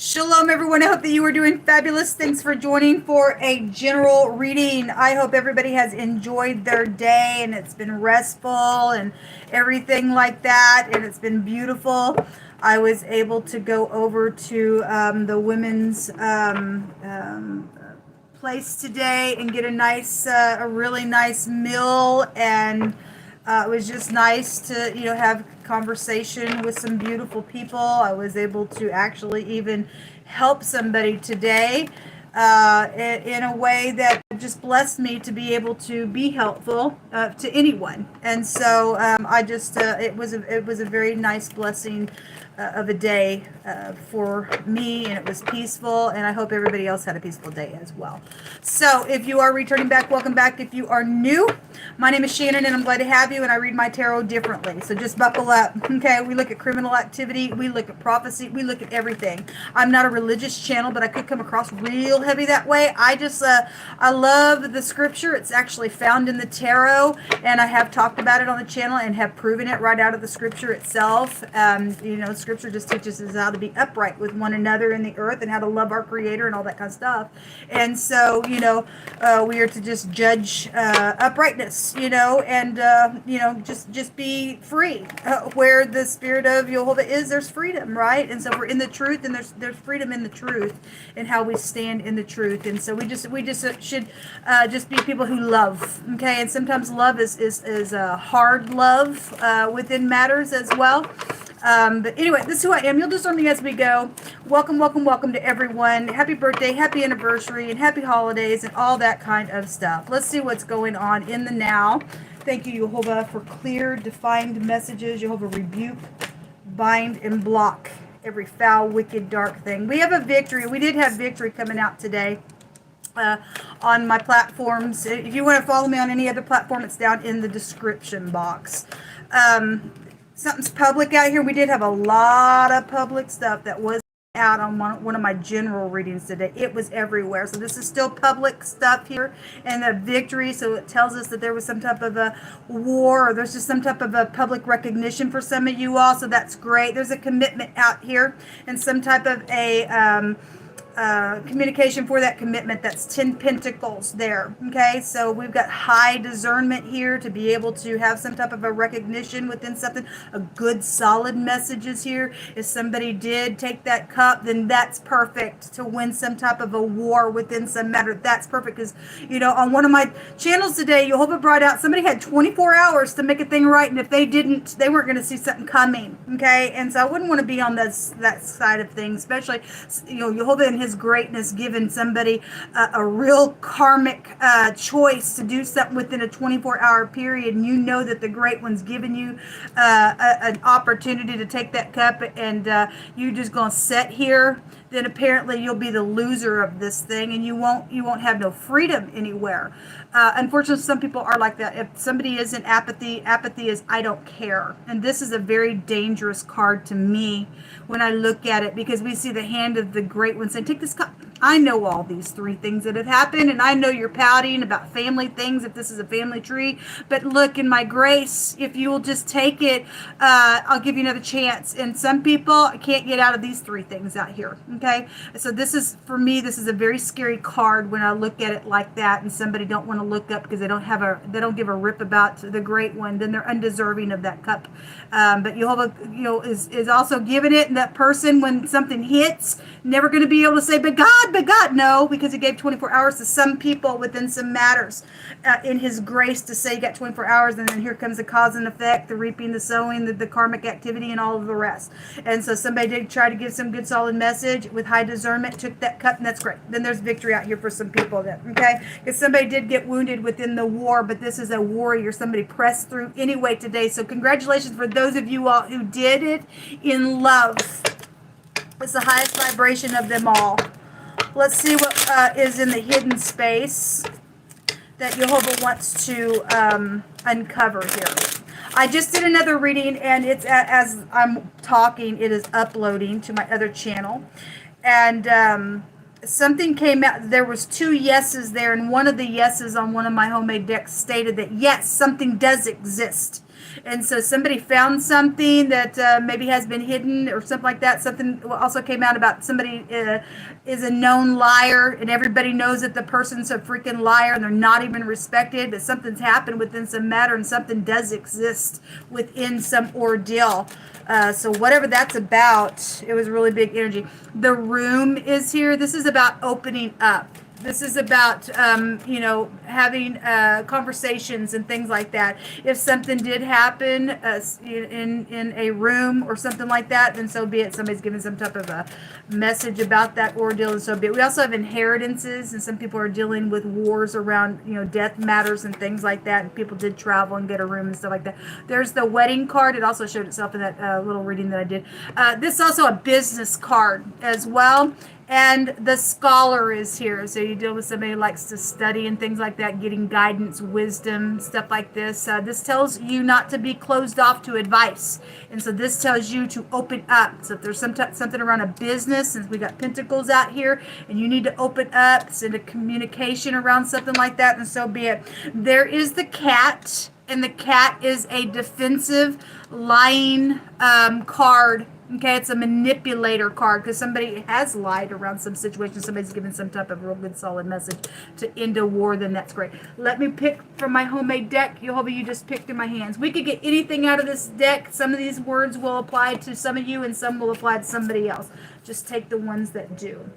Shalom, everyone. I hope that you are doing fabulous. Thanks for joining for a general reading. I hope everybody has enjoyed their day and it's been restful and everything like that, and it's been beautiful. I was able to go over to the women's place today and get a really nice meal, and it was just nice to, have conversation with some beautiful people. I was able to actually even help somebody today in a way that just blessed me to be able to be helpful to anyone. And so it was a very nice blessing of a day for me, and it was peaceful, and I hope everybody else had a peaceful day as well. So if you are returning back, welcome back. If you are new, my name is Shannon, and I'm glad to have you, and I read my tarot differently, so just buckle up. Okay, we look at criminal activity, we look at prophecy, we look at everything. I'm not a religious channel, but I could come across real heavy that way. I love the scripture. It's actually found in the tarot, and I have talked about it on the channel and have proven it right out of the scripture itself. Scripture just teaches us how to be upright with one another in the earth and how to love our creator and all that kind of stuff. And so, we are to just judge uprightness, and just be free. Where the spirit of Jehovah is, there's freedom, right? And so we're in the truth, and there's freedom in the truth, and how we stand in the truth. And so we just should just be people who love, okay? And sometimes love is a hard love within matters as well. But anyway, this is who I am. You'll discern me as we go. Welcome, welcome, welcome to everyone. Happy birthday, happy anniversary, and happy holidays, and all that kind of stuff. Let's see what's going on in the now. Thank you, Jehovah, for clear, defined messages. Jehovah, rebuke, bind, and block every foul, wicked, dark thing. We have a victory. We did have victory coming out today on my platforms. If you want to follow me on any other platform, it's down in the description box. Something's public out here. We did have a lot of public stuff that was out on one of my general readings today. It was everywhere. So this is still public stuff here, and the victory. So it tells us that there was some type of a war, or there's just some type of a public recognition for some of you all. So that's great. There's a commitment out here, and some type of a communication for that commitment. That's 10 pentacles there. Okay, so we've got high discernment here to be able to have some type of a recognition within something. A good solid message is here. If somebody did take that cup, then that's perfect to win some type of a war within some matter. That's perfect, because on one of my channels today, Jehovah brought out somebody had 24 hours to make a thing right, and if they didn't, they weren't going to see something coming. Okay, and so I wouldn't want to be on that side of things, especially Jehovah and his greatness given somebody a real karmic choice to do something within a 24-hour period, and that the great one's given you an opportunity to take that cup, and you're just gonna sit here, then apparently you'll be the loser of this thing, and you won't have no freedom anywhere. Unfortunately, some people are like that. If somebody is in apathy is I don't care. And this is a very dangerous card to me when I look at it, because we see the hand of the great one saying, take this cup. I know all these three things that have happened, and I know you're pouting about family things if this is a family tree, but look, in my grace, if you will just take it, I'll give you another chance. And some people can't get out of these three things out here. Okay, so this is, for me, this is a very scary card when I look at it like that, and somebody don't want to look up because they don't give a rip about the great one, then they're undeserving of that cup. But Jehovah, is also giving it, and that person, when something hits, never going to be able to say, but God, no, because he gave 24 hours to some people within some matters in his grace to say you got 24 hours, and then here comes the cause and effect, the reaping, the sowing, the karmic activity, and all of the rest. And so somebody did try to give some good solid message with high discernment, took that cup, and that's great. Then there's victory out here for some people then, okay? Because somebody did get wounded within the war, but this is a warrior. Somebody pressed through anyway today. So congratulations for those of you all who did it in love. It's the highest vibration of them all. Let's see what is in the hidden space that Jehovah wants to uncover here. I just did another reading, and it's as I'm talking, it is uploading to my other channel. And something came out. There was 2 yeses there, and one of the yeses on one of my homemade decks stated that yes, something does exist. And so somebody found something that maybe has been hidden or something like that. Something also came out about somebody is a known liar, and everybody knows that the person's a freaking liar and they're not even respected, but something's happened within some matter and something does exist within some ordeal. So whatever that's about, it was really big energy. The room is here. This is about opening up. This is about, having conversations and things like that. If something did happen in a room or something like that, then so be it. Somebody's giving some type of a message about that ordeal, and so be it. We also have inheritances, and some people are dealing with wars around, death matters and things like that. And people did travel and get a room and stuff like that. There's the wedding card. It also showed itself in that little reading that I did. This is also a business card as well. And the scholar is here. So you deal with somebody who likes to study and things like that, getting guidance, wisdom, stuff like this. This tells you not to be closed off to advice. And so this tells you to open up. So if there's something around a business, since we got pentacles out here, and you need to open up, send a communication around something like that, and so be it. There is the cat, and the cat is a defensive, lying card. Okay, it's a manipulator card because somebody has lied around some situation. Somebody's given some type of real good solid message to end a war. Then that's great. Let me pick from my homemade deck. You just picked in my hands. We could get anything out of this deck. Some of these words will apply to some of you and some will apply to somebody else. Just take the ones that do.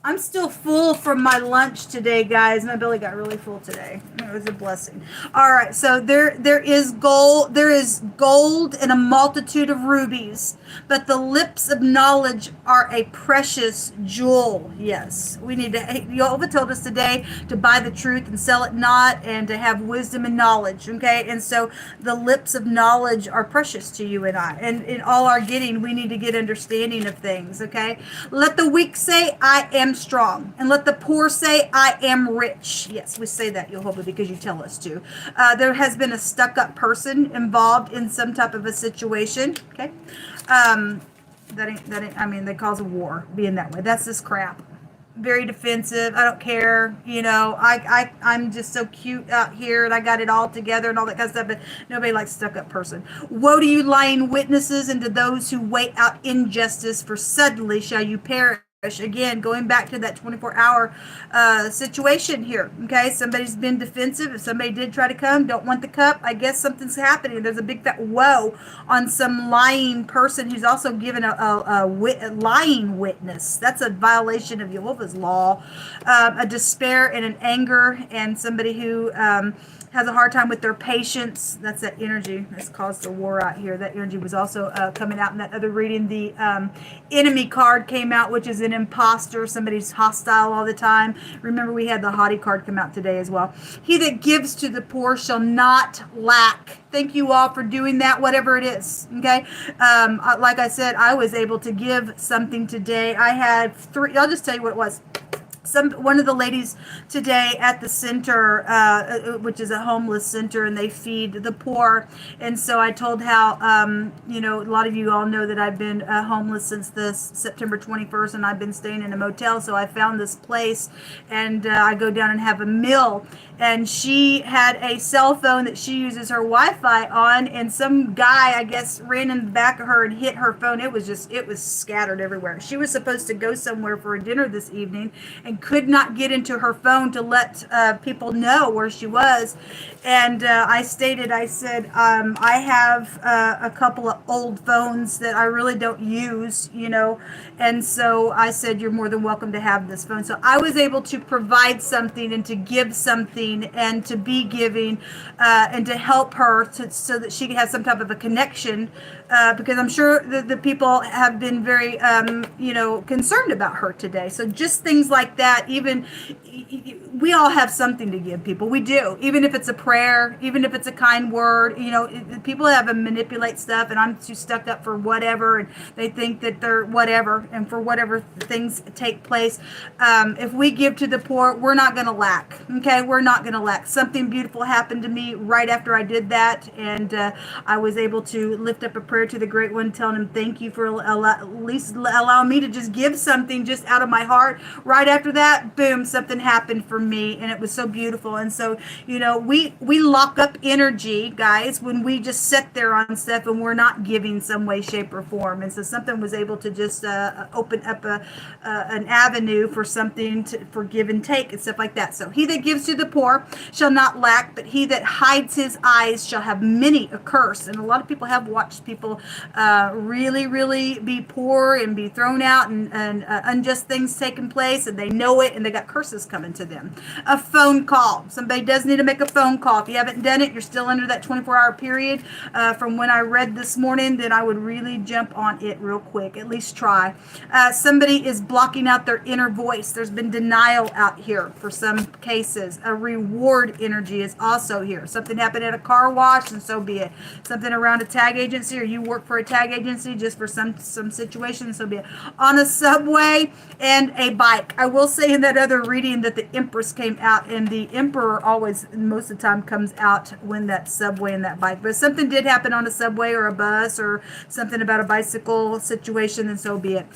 I'm still full from my lunch today, guys. My belly got really full today. It was a blessing. All right, so there is gold. There is gold and a multitude of rubies, but the lips of knowledge are a precious jewel. Yes, we need to. Jehovah told us today to buy the truth and sell it not, and to have wisdom and knowledge. Okay, and so the lips of knowledge are precious to you and I. And in all our getting, we need to get understanding of things. Okay, let the weak say, "I am strong," and let the poor say, "I am rich." Yes, we say that, Jehovah, because you tell us to. There has been a stuck-up person involved in some type of a situation. Okay, that ain't. I mean, they cause a war being that way. That's this crap. Very defensive. I don't care. I'm just so cute out here, and I got it all together and all that kind of stuff. But nobody likes stuck-up person. Woe to you, lying witnesses, and to those who wait out injustice, for suddenly shall you perish. Again, going back to that 24-hour situation here. Okay, somebody's been defensive. If somebody did try to come, don't want the cup, I guess something's happening. There's a big fat woe on some lying person who's also given a lying witness. That's a violation of Jehovah's law. A despair and an anger, and somebody who has a hard time with their patience. That's that energy that's caused the war out here. That energy was also coming out in that other reading. The enemy card came out, which is an imposter. Somebody's hostile all the time. Remember, we had the haughty card come out today as well. He that gives to the poor shall not lack. Thank you all for doing that, whatever it is. Okay, like I said, I was able to give something today. I had 3. I'll just tell you what it was. One of the ladies today at the center, which is a homeless center, and they feed the poor. And so I told how, a lot of you all know that I've been homeless since this September 21st, and I've been staying in a motel. So I found this place, and I go down and have a meal. And she had a cell phone that she uses her Wi-Fi on, and some guy, I guess, ran in the back of her and hit her phone. It was scattered everywhere. She was supposed to go somewhere for a dinner this evening and could not get into her phone to let people know where she was. And I said, I have a couple of old phones that I really don't use, and so I said, you're more than welcome to have this phone. So I was able to provide something and to give something and to be giving and to help her so that she could have some type of a connection, because I'm sure the people have been very, concerned about her today. So just things like that. Even we all have something to give people. We do. Even if it's a prayer, even if it's a kind word, people have to manipulate stuff, and I'm too stuck up for whatever, and they think that they're whatever, and for whatever things take place. If we give to the poor, we're not going to lack. Okay, we're not going to lack. Something beautiful happened to me right after I did that, and I was able to lift up a prayer prayer to the Great One, telling him thank you for at least allowing me to just give something just out of my heart. Right after that, boom, something happened for me, and it was so beautiful. And so, you know, we lock up energy, guys, when we just sit there on stuff and we're not giving some way, shape, or form. And so something was able to just open up an avenue for something for give and take and stuff like that. So he that gives to the poor shall not lack, but he that hides his eyes shall have many a curse. And a lot of people have watched people really be poor and be thrown out, and unjust things taking place, and they know it, and they got curses coming to them. A phone call. Somebody does need to make a phone call. If you haven't done it, you're still under that 24-hour period from when I read this morning, then I would really jump on it real quick. At least try. Somebody is blocking out their inner voice. There's been denial out here for some cases. A reward energy is also here. Something happened at a car wash, and so be it. Something around a tag agency, or you work for a tag agency just for some situation, so be it. On a subway and a bike. I will say in that other reading that the Empress came out, and the Emperor always, most of the time, comes out when that subway and that bike. But something did happen on a subway or a bus, or something about a bicycle situation, and so be it.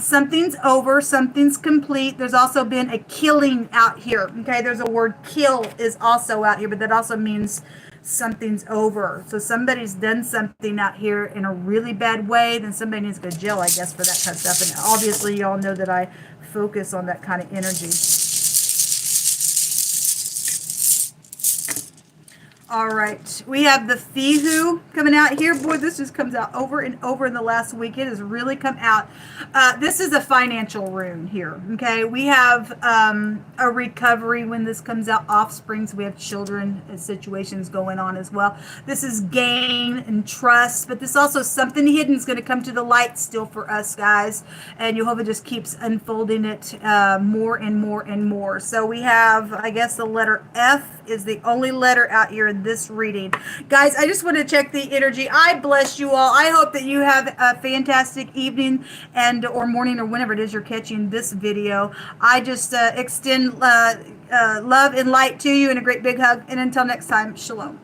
Something's over, something's complete. There's also been a killing out here. Okay, there's a word kill is also out here, but that also means something's over. So somebody's done something out here in a really bad way, then somebody needs to go to jail, I guess, for that kind of stuff. And obviously y'all know that I focus on that kind of energy. All right, we have the Fihu coming out here. Boy, this just comes out over and over in the last week. It has really come out. This is a financial rune here, okay? We have a recovery when this comes out. Offsprings, we have children and situations going on as well. This is gain and trust, but this also something hidden is going to come to the light still for us, guys. And Jehovah just keeps unfolding it more and more and more. So we have, I guess, the letter F is the only letter out here in this reading. Guys, I just want to check the energy. I bless you all. I hope that you have a fantastic evening and or morning or whenever it is you're catching this video. I just extend love and light to you and a great big hug. And until next time, shalom.